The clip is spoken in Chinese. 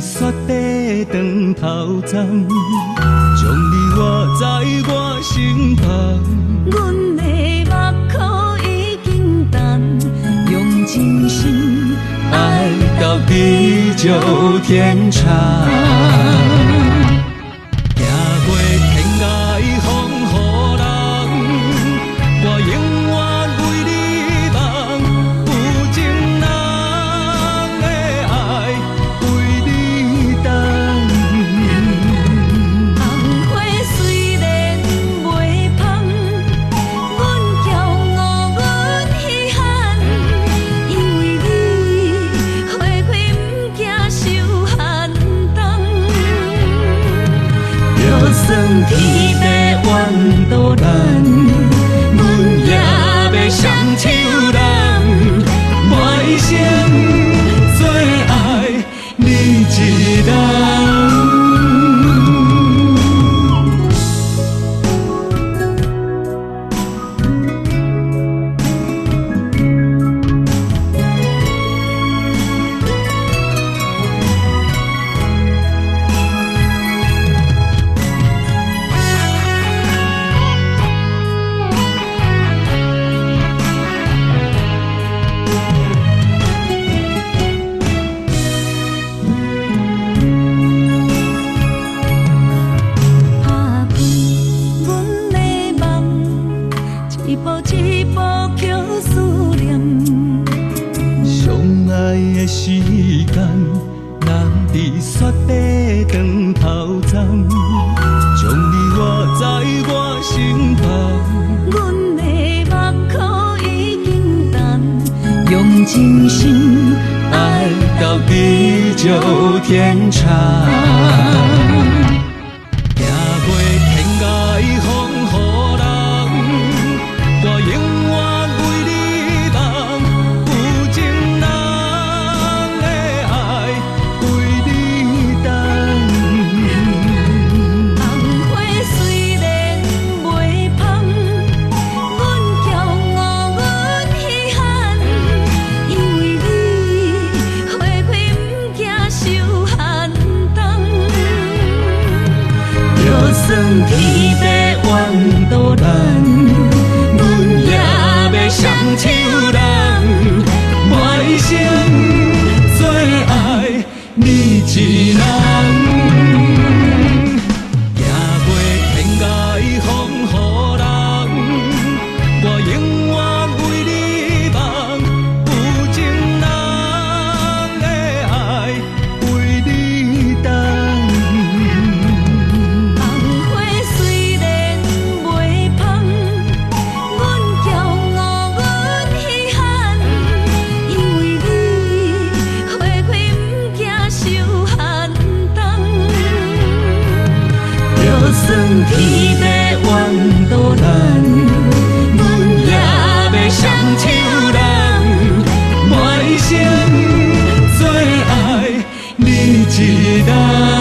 雪地长头鬃，将你画在我心房。阮的目眶已经淡，用真心爱到地久天长。行过天涯风雨人，我永远为你梦。有情人的爱为你等。红花虽然袂芳，阮骄傲，阮稀罕，因为你花开不惊受寒冬。就算天地怨渡咱，阮也要双手人，我一生最爱你一人。拍开阮的梦，一步一步叫思念。相爱的时间，咱伫雪地长头鬃，将你画在我心房。阮的目眶已经淡，用真心爱到地久天长。行过天涯风雨人，我永远为你梦。有情人的爱为你等。红花虽然袂芳，阮骄傲，阮稀罕，因为你花开不惊受寒冬。就算天地怨渡咱，阮也要双手人，我一生最爱你一人。行过天涯风雨人，我永远为你梦。有情人的爱为你等。红花虽然袂芳，阮骄傲，阮稀罕，因为你花开不惊受寒冬。就算天地怨渡咱，阮也要双手人，我一生最爱你一人。